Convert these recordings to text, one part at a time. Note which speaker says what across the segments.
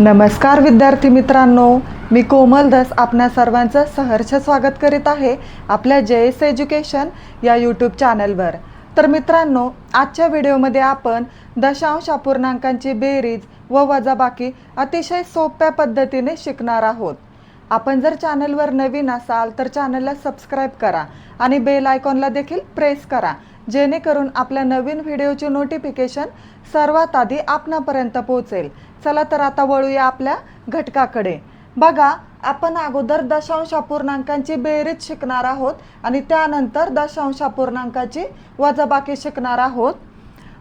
Speaker 1: नमस्कार विद्यार्थी मित्रांनो, मी कोमल धस आपणा सर्वांचं सहर्ष स्वागत करीत आहे आपल्या JS एज्युकेशन या यूट्यूब चॅनलवर। तर मित्रांनो, आजच्या व्हिडिओमध्ये आपण दशांश अपूर्णांकांची बेरीज व वजाबाकी अतिशय सोप्या पद्धतीने शिकणार आहोत। आपण जर चॅनलवर नवीन असाल तर चॅनलला सबस्क्राइब करा आणि बेल आयकॉनला देखील प्रेस करा, जेणेकरून आपल्या नवीन व्हिडिओचे नोटिफिकेशन सर्वात आधी आपणापर्यंत पोहोचेल। चला तर आता वळूया आपल्या घटकाकडे। बघा, आपण अगोदर दशांश अपूर्णांकांची बेरीज शिकणार आहोत आणि त्यानंतर दशांश अपूर्णांकाची वजाबाकी शिकणार आहोत।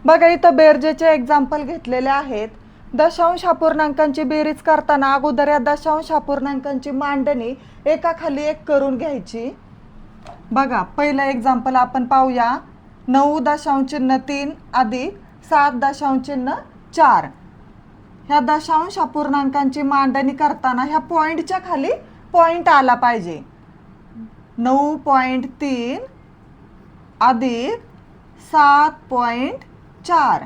Speaker 1: बघा, इथं बेरजेचे एग्जाम्पल घेतलेले आहेत। दशांश अपूर्णांकांची बेरीज करताना अगोदर या दशांश अपूर्णांकांची मांडणी एकाखाली एक करून घ्यायची। बघा, पहिलं एग्जाम्पल आपण पाहूया। 9.3 अधिक 7.4 ह्या दशांश अपूर्णांकांची मांडणी करताना ह्या पॉइंटच्या खाली पॉइंट आला पाहिजे। 9.3 अधिक 7.4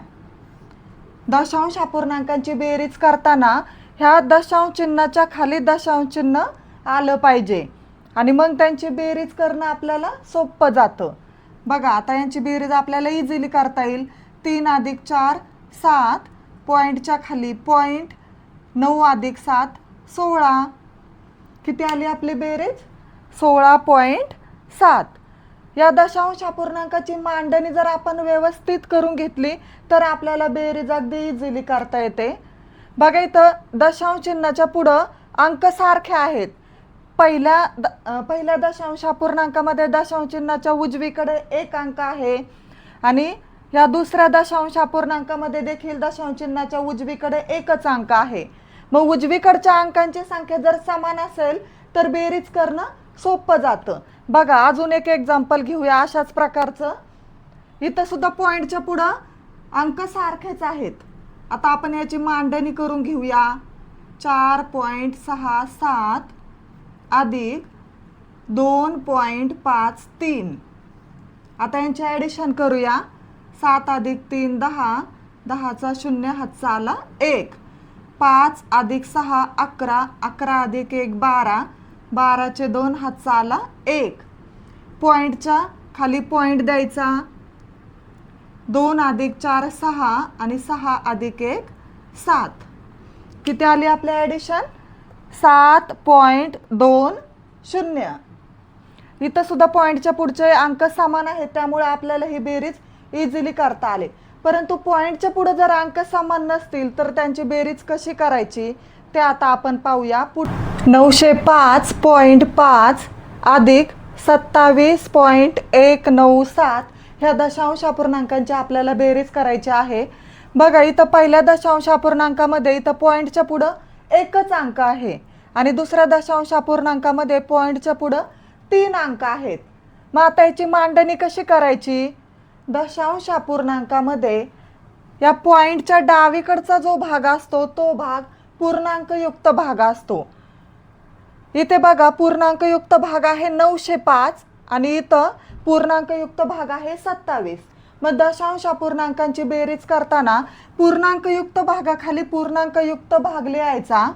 Speaker 1: दशांश अपूर्णांकांची बेरीज करताना ह्या दशांश चिन्हाच्या खाली दशांश चिन्ह आलं पाहिजे आणि मग त्यांची बेरीज करणं आपल्याला सोपं जातं। बघा, आता यांची बेरीज आपल्याला इझिली करता येईल। 3 अधिक 4 7, पॉइंटच्या खाली पॉइंट, 9 अधिक 7 16। किती आली आपली बेरीज? 16.7। या दशांश अपूर्णांकाची मांडणी जर आपण व्यवस्थित करून घेतली तर आपल्याला बेरीज अगदी इझिली करता येते। बघा, इथं दशांश चिन्हाच्या पुढं अंक सारखे आहेत। पहिल्या दशांश अपूर्णांकामध्ये दशांश चिन्हाच्या उजवीकडे एक अंक आहे आणि या दुसऱ्या दशांश अपूर्णांकामध्ये देखील दशांश चिन्हाच्या उजवीकडे एकच अंक आहे। मग उजवीकडच्या अंकांची संख्या जर समान असेल तर बेरीज करणं सोपं जातं। बघा, अजून एक एग्जाम्पल घेऊया अशाच प्रकारचं। इथं सुद्धा पॉइंटच्या पुढं अंक सारखेच आहेत। आता आपण याची मांडणी करून घेऊया। 4.67 अधिक 2.53। आता यांची ॲडिशन करूया। 7 अधिक 3 10, 10चा 0 हातचा आला 1। 5 अधिक 6 11, 11 अधिक 1 12, 12चे 2 हातचा आला 1। पॉइंटच्या खाली पॉइंट द्यायचा। 2 अधिक 4 6 आणि 6 अधिक 1 7। किती आली आपली ॲडिशन? 7.20। इथं सुद्धा पॉइंटच्या पुढचे अंक समान आहेत, त्यामुळे आपल्याला ही बेरीज इझिली करता आले। परंतु पॉइंटच्या पुढे जर अंक समान नसतील तर त्यांची बेरीज कशी करायची ते आता आपण पाहूया। 905.5 अधिक 27.197 ह्या दशांश अपूर्णांकांची आपल्याला बेरीज करायची आहे। बघा, इथं पहिल्या दशांश अपूर्णांकामध्ये इथं पॉइंटच्या पुढं एकच अंक आहे आणि दुसऱ्या दशांश अपूर्णांकामध्ये पॉइंटच्या पुढं 3 अंक आहेत। मग आता याची मांडणी कशी करायची? दशांश अपूर्णांकामध्ये या पॉइंटच्या डावीकडचा जो भाग असतो तो भाग पूर्णांकयुक्त भाग असतो। इथे बघा, पूर्णांकयुक्त भाग आहे 905 आणि इथं पूर्णांकयुक्त भाग आहे 27। मग दशांश अपूर्णांकांची बेरीज करताना पूर्णांकयुक्त भागाखाली पूर्णांकयुक्त भाग लिहायचा,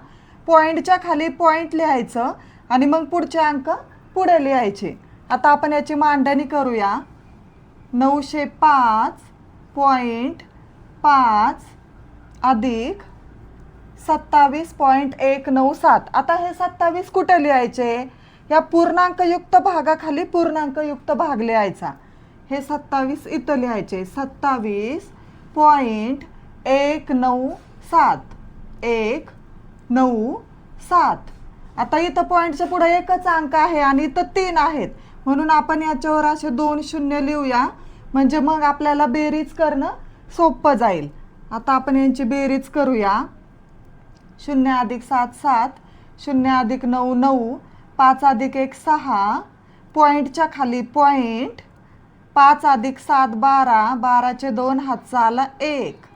Speaker 1: पॉइंटच्या खाली पॉइंट लिहायचं आणि मग पुढचे अंक पुढे लिहायचे। आता आपण याची मांडणी करूया। 905.5 अधिक 27.197। आता हे 27 कुठे लिहायचे? या पूर्णांकयुक्त भागाखाली पूर्णांकयुक्त भाग लिहायचा। हे 27 इथं लिहायचे। 27.197। आता इथं पॉइंटच्या पुढे एकच अंक आहे आणि इथं 3 आहेत, म्हणून आपण याच्यावर असे 2 शून्य लिहूया, म्हणजे मग आपल्याला बेरीज करणं सोपं जाईल। आता आपण यांची बेरीज करूया। 0 अधिक 7 7, 0 अधिक 9 9, 5 अधिक 1 6, पॉइंटच्या खाली पॉइंट, 5 अधिक 7 12, 12चे 2 हातचा आला 1।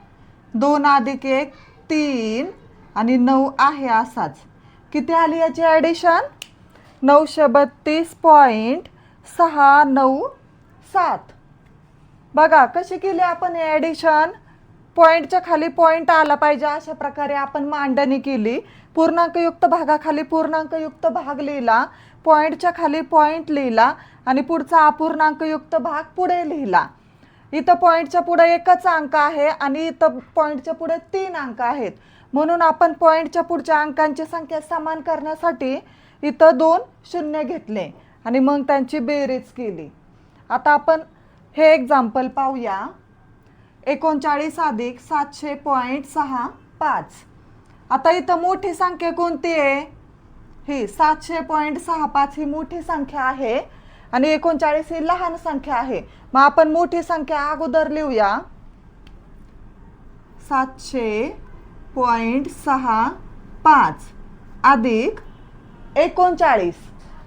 Speaker 1: 2 अधिक 1 3 आणि 9 आहे असाच। किती आली याची ॲडिशन? 932.697। बघा कशी केली आपण ॲडिशन। पॉईंटच्या खाली पॉईंट आला पाहिजे अशा प्रकारे आपण मांडणी केली. पूर्णांकयुक्त भागाखाली पूर्णांकयुक्त भाग लिहिला, पॉईंटच्या खाली पॉईंट लिहिला आणि पुढचा अपूर्णांकयुक्त भाग पुढे लिहिला. इथं पॉईंटच्या पुढे एकच अंक आहे आणि इथं पॉईंटच्या पुढे 3 अंक आहेत. म्हणून आपण पॉईंटच्या पुढच्या अंकांची संख्या समान करण्यासाठी इथं 2 शून्य घेतले आणि मग त्यांची बेरीज केली. आता आपण हे एक्झाम्पल पाहूया. 39 अधिक 700.65. आता इथं मोठी संख्या कोणती आहे? ही 700.65 ही मोठी संख्या आहे आणि 39 ही लहान संख्या आहे. मग आपण मोठी संख्या अगोदर लिहूया. 700.65 अधिक 39.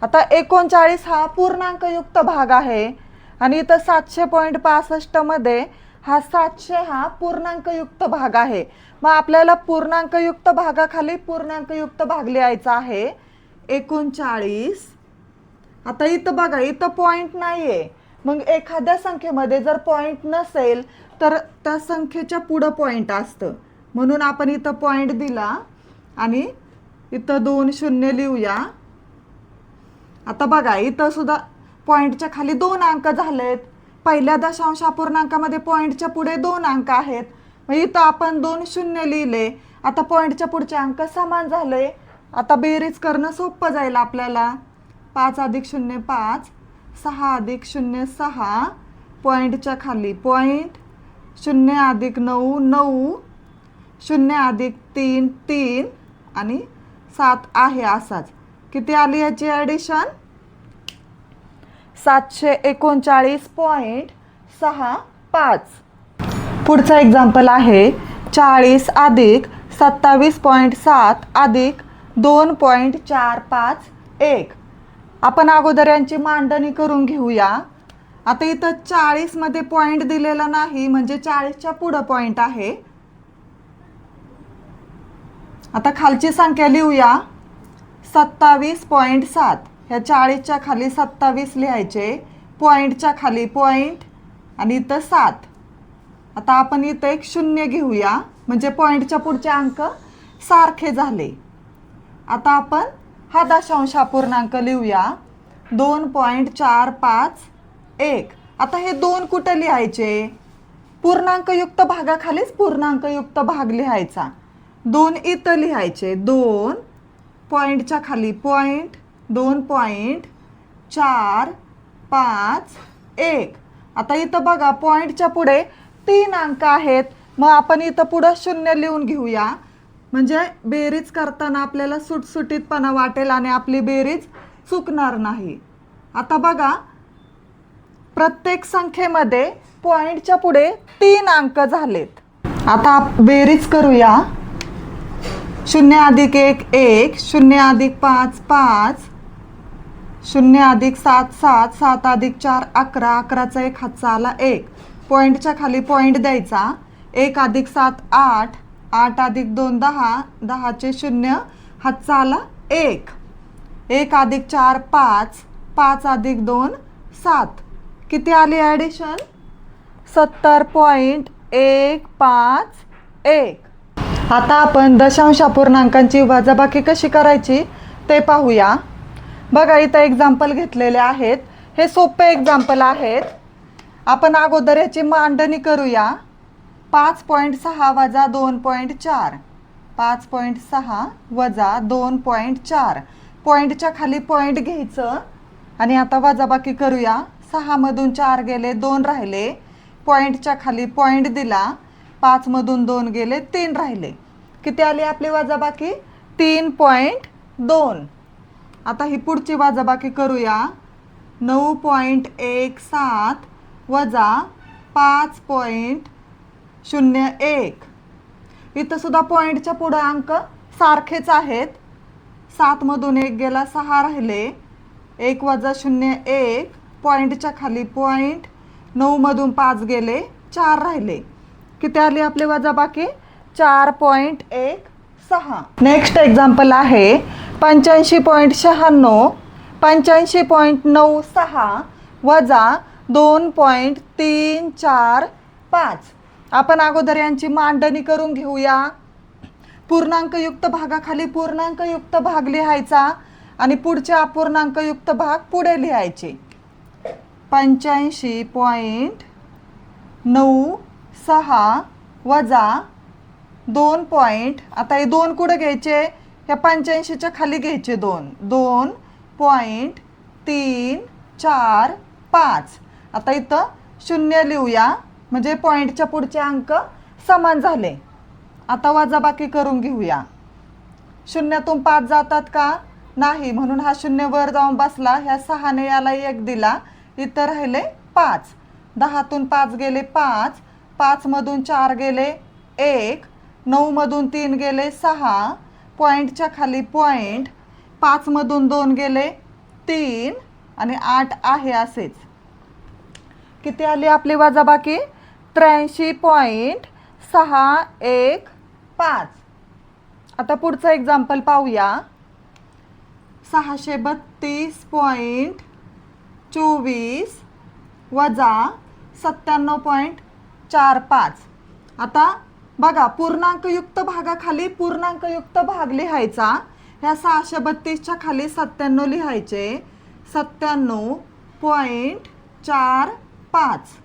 Speaker 1: आता 39 हा पूर्णांकयुक्त भाग आहे आणि इथं 700.65 मध्ये हा 700 हा पूर्णांकयुक्त भाग आहे. मग आपल्याला पूर्णांकयुक्त भागाखाली पूर्णांकयुक्त भाग लिहायचा आहे. 39. आता इथं बघा, इथं पॉईंट नाहीये. मग एखाद्या संख्येमध्ये जर पॉईंट नसेल तर त्या संख्येच्या पुढं पॉईंट असतं. म्हणून आपण इथं पॉईंट दिला आणि इथं 2 शून्य लिहूया. आता बघा, इथं सुद्धा पॉईंटच्या खाली 2 अंक झालेत. पहिल्या दशांश अपूर्णांकामध्ये पॉईंटच्या पुढे 2 अंक आहेत. मग इथं आपण 2 शून्य लिहिले. आता पॉईंटच्या पुढचे अंक समान झाले. आता बेरीज करणं सोपं जाईल आपल्याला. 5 अधिक 0 5, 6 अधिक 0 6, पॉईंटच्या खाली पॉईंट, 0 अधिक 9 9, 0 अधिक 3 3 आणि 7 आहे असाच. किती आली याची ॲडिशन? 739.65. पुढचा एक्झाम्पल आहे 40 अधिक 27.7 अधिक 2.451. आपण अगोदर यांची मांडणी करून घेऊया. आता इथं 40 मध्ये पॉईंट दिलेला नाही, म्हणजे 40च्या पुढं पॉईंट आहे. आता खालची संख्या लिहूया. 27.7. ह्या 40च्या खाली 27 लिहायचे, पॉईंटच्या खाली पॉईंट आणि इथं 7. आता आपण इथं एक शून्य घेऊया, म्हणजे पॉईंटच्या पुढचे अंक सारखे झाले. आता आपण हा दशांश अपूर्णांक लिहूया. 2.451. आता हे 2 कुठं लिहायचे? पूर्णांकयुक्त भागाखालीच पूर्णांकयुक्त भाग लिहायचा. 2 इथं लिहायचे. 2 पॉईंटच्या खाली पॉईंट, 2.451. आता इथं बघा, पॉईंटच्या पुढे 3 अंक आहेत. मग आपण इथं पुढं शून्य लिहून घेऊया, म्हणजे बेरीज करताना आपल्याला सुटसुटीतपणा वाटेल आणि आपली बेरीज चुकणार नाही. आता बघा, प्रत्येक संख्येमध्ये पॉईंटच्या पुढे 3 अंक झालेत. आता बेरीज करूया. 0 अधिक 1 1, 0 अधिक 5 5, 0 अधिक 7 7, 7 अधिक 4 11, 11चा 1 हातचा आला 1. पॉईंटच्या खाली पॉईंट द्यायचा. 1 अधिक 7 8, 8 अधिक 2 10, 10चे 0 हातचा आला 1. 1 अधिक 4 5, 5 अधिक 2 7. किती आली ॲडिशन? 70.151. आता आपण दशांश अपूर्णांकांची वजाबाकी कशी करायची ते पाहूया. बघा, इथं एक्झाम्पल घेतलेले आहेत. हे सोपे एक्झाम्पल आहेत. आपण अगोदर याची मांडणी करूया. 5.6 वजा 2.4, 5.6 वजा 2.4. पॉईंटच्या खाली पॉईंट घ्यायचं आणि आता वजाबाकी करूया. 6 मधून 4 गेले, 2 राहिले. पॉईंटच्या खाली पॉईंट दिला. 5 मधून 2 गेले, 3 राहिले. किती आली आपली वजाबाकी? 3.2. आता ही पुढची वजाबाकी करूया. 9.17 वजा 5.01. इथं सुद्धा पॉईंटच्या पुढं अंक सारखेच आहेत. 7 मधून 1 गेला, 6 राहिले. 1 वजा 0 1, पॉईंटच्या खाली पॉईंट. 9 मधून 5 गेले, 4 राहिले. किती आली आपली वजाबाकी? 4.16. नेक्स्ट एक्झाम्पल आहे 85.96, 85.96 वजा 2.345. आपण अगोदर यांची मांडणी करून घेऊया। पूर्णांकयुक्त भागाखाली पूर्णांकयुक्त भाग लिहायचा आणि पुढचे अपूर्णांकयुक्त भाग पुढे लिहायचे। 85.96 वजा 2 पॉइंट, आता हे 2 कुठे घ्यायचे, ह्या 85च्या खाली घ्यायचे 2.345। आता इथं 0 लिहूया म्हणजे पॉइंटच्या पुढचे अंक समान झाले। आता वजाबाकी करून घेऊया। 0तून 5 जातात का, नाही, म्हणून हा 0 वर जाऊन बसला। ह्या 6ने याला 1 दिला, इथं राहिले 5। 10तून 5 गेले 5, 5 मधून 4 गेले 1, 9 मधून 3 गेले 6, पॉइंटच्या खाली पॉइंट, 5 मधून 2 गेले 3 आणि 8 आहे असेच। किती आली आपली वजाबाकी, 83.615। आता पुढचं एक्झाम्पल पाहूया। 632.24 वजा 97.45। आता बघा, पूर्णांकयुक्त भागाखाली पूर्णांकयुक्त भाग लिहायचा। ह्या 632च्या खाली 97 लिहायचे, 97.45।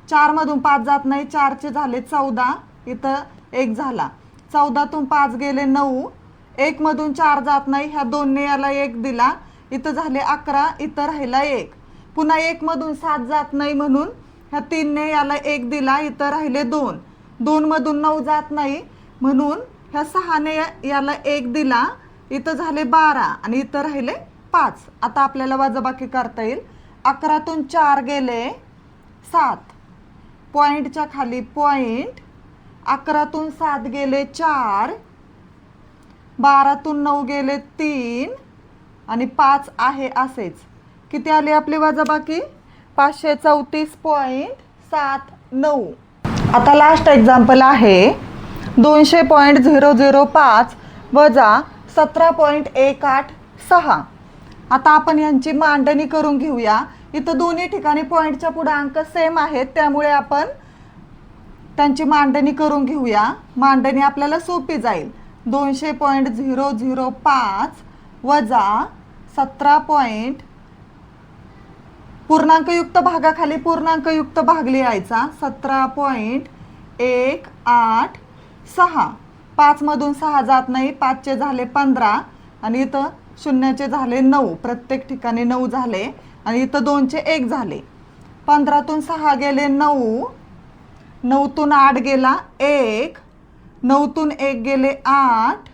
Speaker 1: 4 मधून 5 जात नाही, 4चे झाले 14, इथं 1 झाला। 14तून 5 गेले 9, 1 मधून 4 जात नाही, ह्या 2ने याला 1 दिला, इथं झाले 11, इथं राहिला 1। पुन्हा 1 मधून 7 जात नाही म्हणून ह्या 3ने याला 1 दिला, इथं राहिले 2। 2 मधून 9 जात नाही म्हणून ह्या 6ने याला 1 दिला, इथं झाले 12 आणि इथं राहिले 5। आता आपल्याला वजाबाकी करता येईल। 11तून 4 गेले 7, पॉइंटच्या खाली पॉइंट, 11तून 7 गेले 4, 12तून 9 गेले 3 आणि 5 आहे असेच। किती आली आपली वजाबाकी, 534.79। आता लास्ट एक्झाम्पल आहे 200.005 वजा 17.186। आता आपण यांची मांडणी करून घेऊया। इथं दोन्ही ठिकाणी पॉइंटच्या पुढे अंक सेम आहेत, त्यामुळे आपण त्यांची मांडणी करून घेऊया। मांडणी आपल्याला सोपी जाईल। 200.005 वजा 17 पूर्णांकयुक्त भागाखाली पूर्णांकयुक्त भाग लिहायचा, 17.186। 5 मधून 6 जात नाही, 5चे झाले 15 आणि इथं 0चे झाले 9, प्रत्येक ठिकाणी 9 झाले आणि इथं 2चे 1 झाले। 15तून 6 गेले 9, 9तून 8 गेला 1, 9तून 1 गेले 8,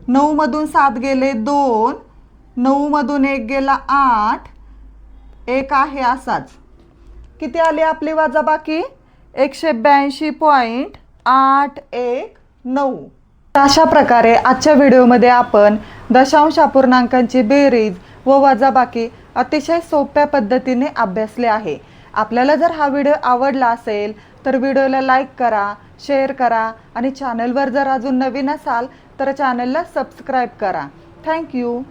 Speaker 1: 9 मधून 7 गेले 2, 9 मधून 1 गेला 8, 1 आहे असाच। किती आली आपली वजाबाकी, 182.819। अशा प्रकारे आजच्या व्हिडिओमध्ये आपण दशांश अपूर्णांकांची बेरीज व वजाबाकी अतिशय सोप्या पद्धतीने अभ्यासले आहे। आपल्याला जर हा व्हिडिओ आवडला असेल तर व्हिडिओला लाईक करा, शेअर करा आणि चॅनलवर जर अजून नवीन असाल तर चॅनलला सबस्क्राईब करा। थँक्यू।